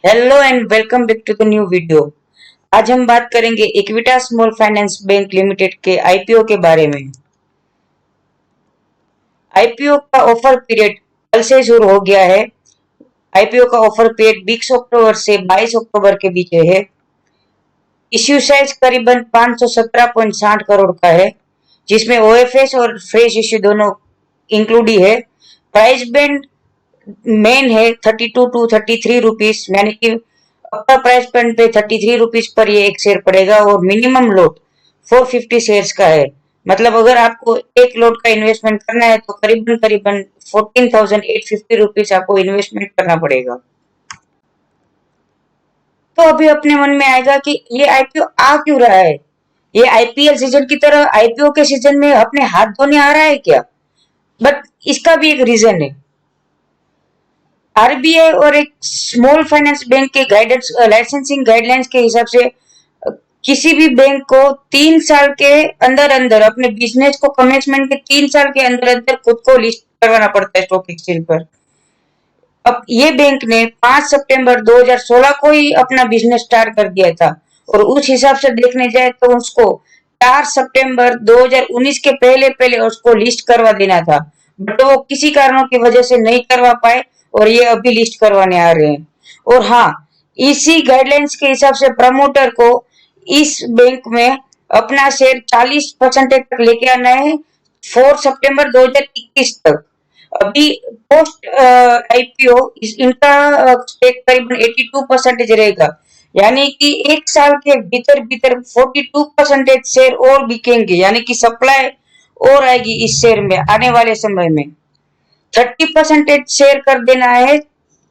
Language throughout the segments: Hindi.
Hello and welcome back to the new video. आज हम बात करेंगे Equitas small finance bank limited के आईपीओ के बारे में। आईपीओ का ऑफर पीरियड कल से शुरू हो गया है। आईपीओ का ऑफर पीरियड 20 अक्टूबर से 22 अक्टूबर के बीच है। इश्यू साइज करीबन 517.60 करोड़ का है, जिसमें ओएफएस और फ्रेश इश्यू दोनों इंक्लूड ही है। प्राइस बैंड मेन है 32 टू 33 रुपीज, यानी कि अपर प्राइस पॉइंट पे 33 रुपीज पर ये एक शेयर पड़ेगा और मिनिमम लोट 450 शेयर्स का है। मतलब अगर आपको एक लोट का इन्वेस्टमेंट करना है तो करीबन करीबन 14,850 रुपीज आपको इन्वेस्टमेंट करना पड़ेगा। तो अभी अपने मन में आएगा कि ये आईपीओ आ क्यों रहा है? ये आईपीएल सीजन की तरह आईपीओ के सीजन में अपने हाथ धोने आ रहा है क्या? बट इसका भी एक रीजन है। आरबीआई और एक स्मॉल फाइनेंस बैंक के गाइडेंस लाइसेंसिंग गाइडलाइंस के हिसाब से किसी भी बैंक को 3 साल के अंदर अंदर अपने बिजनेस को कमेंसमेंट के 3 साल के अंदर अंदर खुद को लिस्ट करवाना पड़ता है स्टॉक एक्सचेंज पर। अब ये बैंक ने 5 सितंबर 2016 को ही अपना बिजनेस स्टार्ट कर दिया था और उस हिसाब से देखने जाए तो उसको 4 सितंबर 2019 के पहले पहले उसको लिस्ट करवा देना था, बट वो किसी कारणों की वजह से नहीं करवा पाए और ये अभी लिस्ट करवाने आ रहे हैं। और हाँ, इसी गाइडलाइंस के हिसाब से प्रमोटर को इस बैंक में अपना शेयर 40% तक लेके आना है 4 सितंबर 2021 तक। अभी पोस्ट आईपीओ इनका स्टेक करीबन 82% रहेगा, यानी कि एक साल के भीतर भीतर 42% शेयर और बिकेंगे, यानी कि सप्लाई और आएगी इस शेयर में आने वाले समय में। 30% शेयर कर देना है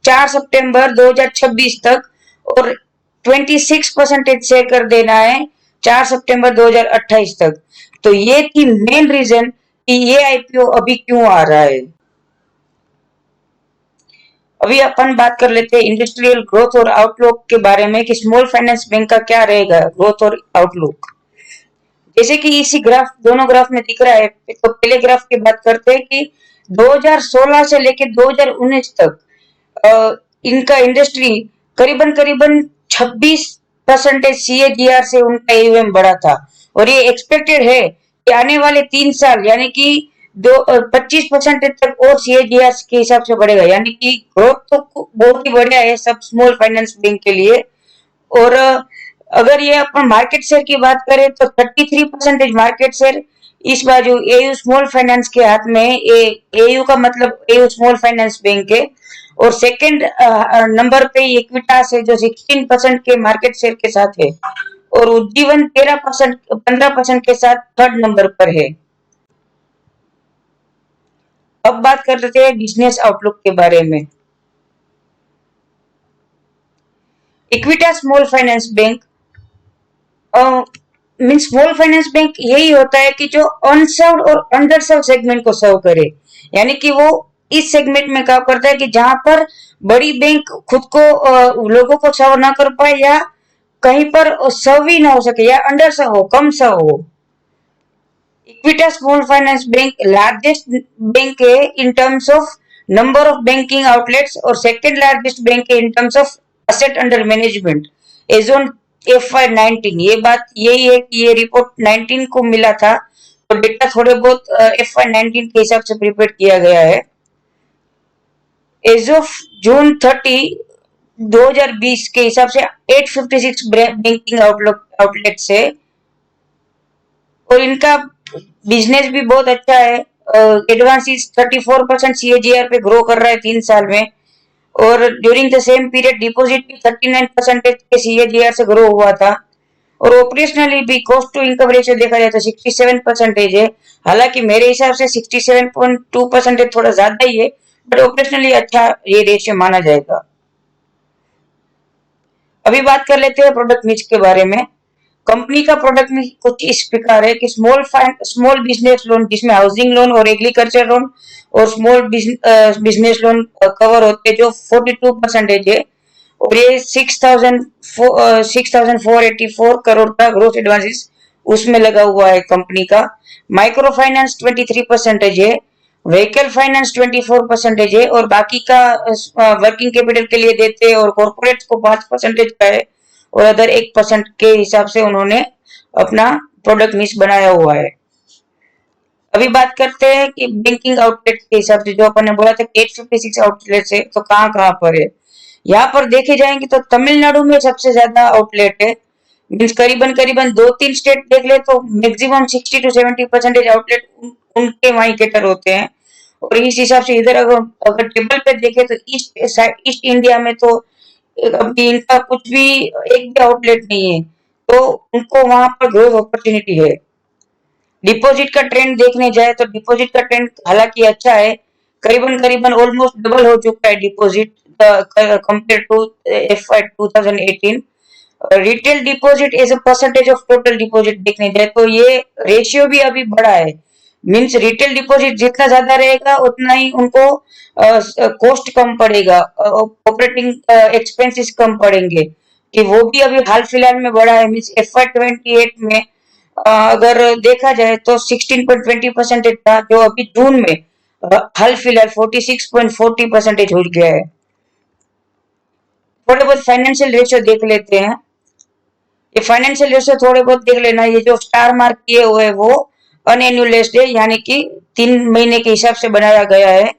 4 सितंबर 2026 तक और 26% शेयर कर देना है 4 सितंबर 2028 तक। तो ये थी मेन रीजन कि ये आईपीओ अभी क्यों आ रहा है। अभी अपन बात कर लेते हैं इंडस्ट्रियल ग्रोथ और आउटलुक के बारे में कि स्मॉल फाइनेंस बैंक का क्या रहेगा ग्रोथ और आउटलुक। जैसे कि इसी ग्राफ दोनों ग्राफ में दिख रहा है, तो पहले ग्राफ की बात करते हैं कि 2016 से लेकर 2019 तक इनका इंडस्ट्री करीबन करीबन 26% सीएजीआर से उनका ईवीएम बढ़ा था और ये एक्सपेक्टेड है कि आने वाले 3 साल यानी कि 25% तक और सीएजीआर के हिसाब से बढ़ेगा, यानी कि ग्रोथ तो बहुत ही बढ़िया है सब स्मॉल फाइनेंस बैंक के लिए। और अगर ये अपन मार्केट शेयर की बात करें तो 33% मार्केट शेयर इस बाजू एयू स्मॉल फाइनेंस के हाथ में है। एयू का मतलब एयू स्मॉल फाइनेंस बैंक है और सेकंड नंबर पे इक्विटास है जो 16% के मार्केट शेयर के साथ है और उज्जीवन 15% के साथ थर्ड नंबर पर है। अब बात कर लेते हैं बिजनेस आउटलुक के बारे में। Equitas small finance bank mean small finance bank यही होता है कि जो अनसर्व और अंडरसर्व सेगमेंट को सर्व करे, यानी कि वो इस सेगमेंट में काम करता है कि जहां पर बड़ी बैंक खुद को लोगों को सर्व ना कर पाए या कहीं पर सर्व ही ना हो सके या अंडर सर्व हो, कम सर्व हो। Equitas small finance bank largest bank है in terms of number of banking outlets और सेकंड लार्जेस्ट बैंक है in terms of asset under management as on FY19। ये बात यही है कि ये रिपोर्ट 19 को मिला था तो डेटा थोड़े बहुत FY19 के हिसाब से प्रिपेयर किया गया है। एज ऑफ जून 30 2020 के हिसाब से 856 बैंकिंग आउटलेट्स है और इनका बिजनेस भी बहुत अच्छा है। एडवांसेस 34% सीएजीआर पे ग्रो कर रहा है 3 साल में और during the same period deposit भी 39% के सीएजीआर से ग्रो हुआ था और ऑपरेशनली भी कॉस्ट टू इनकम रेशियो देखा जाए तो 67% है। हालांकि मेरे हिसाब से 67.2% थोड़ा ज्यादा ही है, बट ऑपरेशनली अच्छा ये रेशियो माना जाएगा। अभी बात कर लेते हैं प्रोडक्ट मिक्स के बारे में। कंपनी का प्रोडक्ट मिक्स कुछ इस प्रकार है कि स्मॉल बिजनेस लोन जिसमें हाउसिंग लोन और एग्रीकल्चर लोन और स्मॉल बिजनेस लोन कवर होते हैं जो 42% है और ये 6,484 करोड़ का ग्रोथ एडवांसेस उसमें लगा हुआ है कंपनी का। माइक्रो फाइनेंस 23% है व्हीकल फाइनेंस 24% है और बाकी का वर्किंग कैपिटल के लिए देते हैं और कॉर्पोरेट को 5% का है और अदर 1% के हिसाब से उन्होंने अपना प्रोडक्ट मिक्स बनाया हुआ है। अभी बात करते हैं कि बैंकिंग आउटलेट के हिसाब से जो अपन ने बोला था 856 आउटलेट है, तो कहाँ कहाँ पर है। यहाँ पर देखे जाएंगे तो तमिलनाडु में सबसे ज्यादा आउटलेट है। मीन्स करीबन करीबन 2-3 स्टेट देख ले तो मैक्सिमम 60 to 70% आउटलेट उनके वहीं केटर होते हैं। और इस हिसाब से इधर अगर अगर टेबल पे देखे तो ईस्ट इंडिया में तो अभी इनका कुछ भी एक भी आउटलेट नहीं है, तो उनको वहां पर ग्रोथ अपॉर्चुनिटी है। डिपॉजिट का ट्रेंड देखने जाए तो डिपॉजिट का ट्रेंड हालांकि अच्छा है, करीबन करीबन ऑलमोस्ट डबल हो चुका है deposit compare to FY 2018। Retail deposit as a percentage of total deposit देखने जाए तो ये रेशियो भी अभी बढ़ा है। मीन्स रिटेल डिपॉजिट जितना ज्यादा रहेगा उतना ही उनको कॉस्ट कम पड़ेगा, ऑपरेटिंग एक्सपेंसेस कम पड़ेंगे, कि वो भी अभी हाल फिलहाल में बढ़ा है। मीन्स FY 28 में अगर देखा जाए तो 16.20% था, जो अभी जून में हाल फिलहाल 46.40% हो गया है। थोड़े बहुत फाइनेंशियल रेशियो देख लेते हैं। ये फाइनेंशियल रेशियो थोड़े बहुत देख लेना। ये जो स्टार मार्क किए हुए वो अनएन्युलाइज्ड है, यानी कि 3 महीने के हिसाब से बनाया गया है।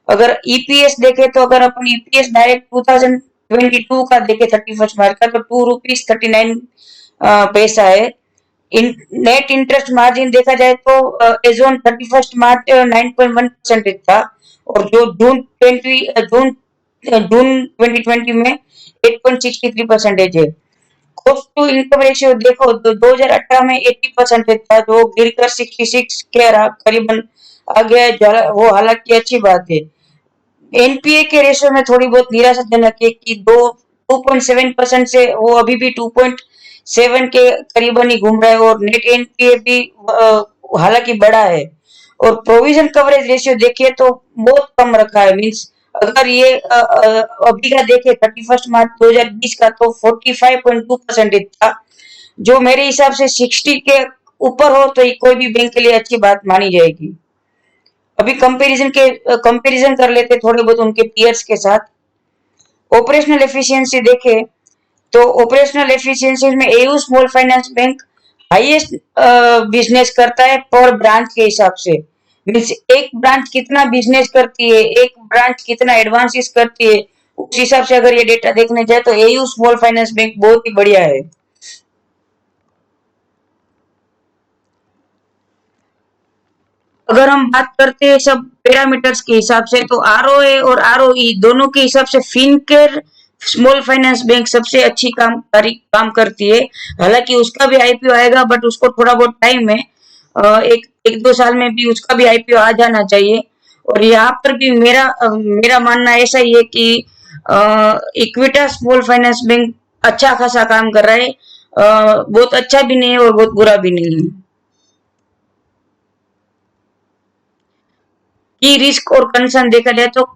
अगर ईपीएस देखे तो अगर अपन ईपीएस डायरेक्ट 2022 का देखे 31 मार्च का तो ₹2.39 पैसा है। नेट इंटरेस्ट मार्जिन देखा जाए तो एज ऑन 31 मार्च 9.1% था और जो जून 2020 में 8.63% है। कॉस्ट टू इनकम रेशियो देखो तो 2018 में 80% था, जो गिरकर 66 के करीबन आ गया, वो हालांकि अच्छी बात है। एनपीए के रेशियो में थोड़ी बहुत निराशाजनक है कि 2.7% से वो अभी भी 2.7 के करीबन ही घूम रहा है और नेट एनपीए भी हालांकि बड़ा है। और प्रोविजन कवरेज रेशियो देखिए तो बहुत कम रखा है। मीन्स अगर ये अभी का देखे 31 मार्च 2020 का तो 45.2% था, जो मेरे हिसाब से 60 के ऊपर हो तो कोई भी बैंक के लिए अच्छी बात मानी जाएगी। अभी कंपैरिजन कर लेते थोड़े बहुत उनके पीयर्स के साथ। ऑपरेशनल एफिशिएंसी देखे तो ऑपरेशनल एफिशिएंसी में AU small finance bank highest business करता है पर ब्रांच के हिसाब से। मीन्स एक ब्रांच कितना बिजनेस करती है, एक ब्रांच कितना एडवांसेस करती है, उस हिसाब से अगर ये डेटा देखने जाए तो एयू स्मॉल फाइनेंस बैंक बहुत ही बढ़िया है। अगर हम बात करते हैं सब पैरामीटर्स के हिसाब से तो आरओए और आरओई दोनों के हिसाब से फिनकेयर स्मॉल फाइनेंस बैंक सबसे अच्छी काम करती है। हालांकि उसका भी आईपीओ आएगा बट उसको थोड़ा बहुत टाइम है, एक एक दो साल में भी उसका भी आईपीओ आ जाना चाहिए। और यहाँ पर भी मेरा मानना ऐसा ही है कि इक्विटा स्मॉल फाइनेंस बैंक अच्छा खासा काम कर रहा है, बहुत अच्छा भी नहीं है और बहुत बुरा भी नहीं है। की रिस्क और कंसर्न देखा जाए तो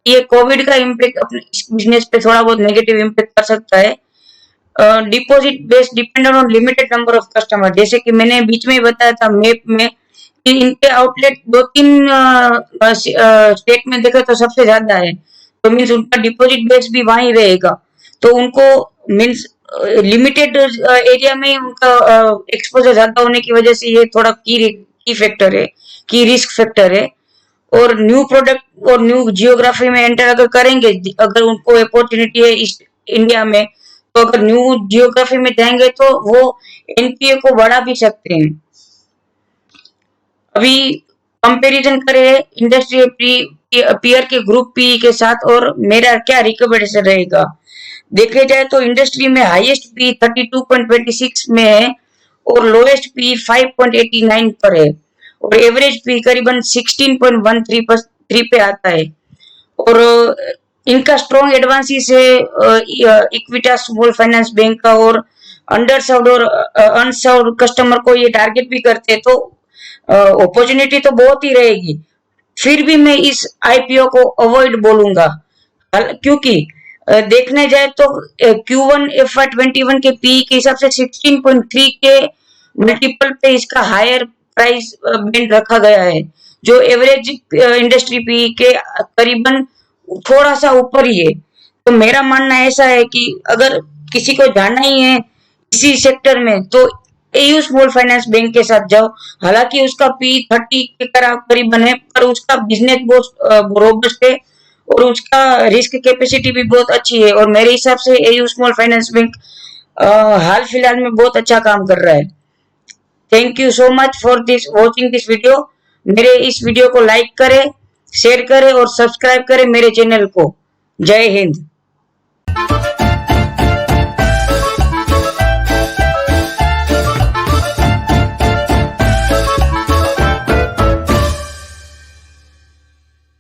ये कोविड का इम्पैक्ट अपने बिजनेस पे थोड़ा बहुत नेगेटिव इम्पैक्ट कर सकता है। Deposit base dependent on limited number of customer, जैसे कि मैंने बीच में ही बताया था मैप में कि इनके आउटलेट 2-3 स्टेट में देखा तो सबसे ज्यादा है, तो मीन्स उनका डिपॉजिट बेस भी वहीं रहेगा। तो उनको मीन्स लिमिटेड एरिया में उनका एक्सपोजर ज्यादा होने की वजह से ये थोड़ा की फैक्टर है, की रिस्क फैक्टर है। और न्यू प्रोडक्ट और न्यू जियोग्राफी में एंटर अगर करेंगे, अगर उनको अपॉर्चुनिटी है ईस्ट इंडिया में, तो अगर न्यू जियोग्राफी में जाएंगे तो वो एनपीए को बढ़ा भी सकते हैं। अभी कंपैरिजन करें इंडस्ट्री पीयर के ग्रुप पी के साथ और मेरा क्या रिकमेंडेशन रहेगा। देखे जाए तो इंडस्ट्री में हाईएस्ट पी 32.26 में है और लोएस्ट पी 5.89 पर है और एवरेज पी करीबन 16.13 पे आता है। और इनका स्ट्रॉन्ग एडवांसेस है इक्विटा स्मॉल फाइनेंस बैंक का, और अंडर सर्व्ड और अनसर्व्ड कस्टमर को ये टारगेट भी करते हैं, तो अपॉर्चुनिटी तो बहुत ही रहेगी। फिर भी मैं इस आईपीओ को अवॉइड बोलूंगा, क्योंकि देखने जाए तो Q1 FY 21 के पी के हिसाब से 16.3 के मल्टीपल पे इसका हायर प्राइस बैंड रखा गया है, जो एवरेज इंडस्ट्री पी के करीबन थोड़ा सा ऊपर ही है। तो मेरा मानना ऐसा है कि अगर किसी को जाना ही है इसी सेक्टर में तो एयू स्मॉल फाइनेंस बैंक के साथ जाओ। हालांकि उसका P30 के करीबन है, पर उसका बिजनेस बहुत रोबस्ट है और उसका रिस्क कैपेसिटी भी बहुत अच्छी है। और मेरे हिसाब से एयू स्मॉल फाइनेंस बैंक हाल फिलहाल में बहुत अच्छा काम कर रहा है। Thank you so much for this watching this video. मेरे इस वीडियो को लाइक करें, शेयर करें और सब्सक्राइब करें मेरे चैनल को। जय हिंद।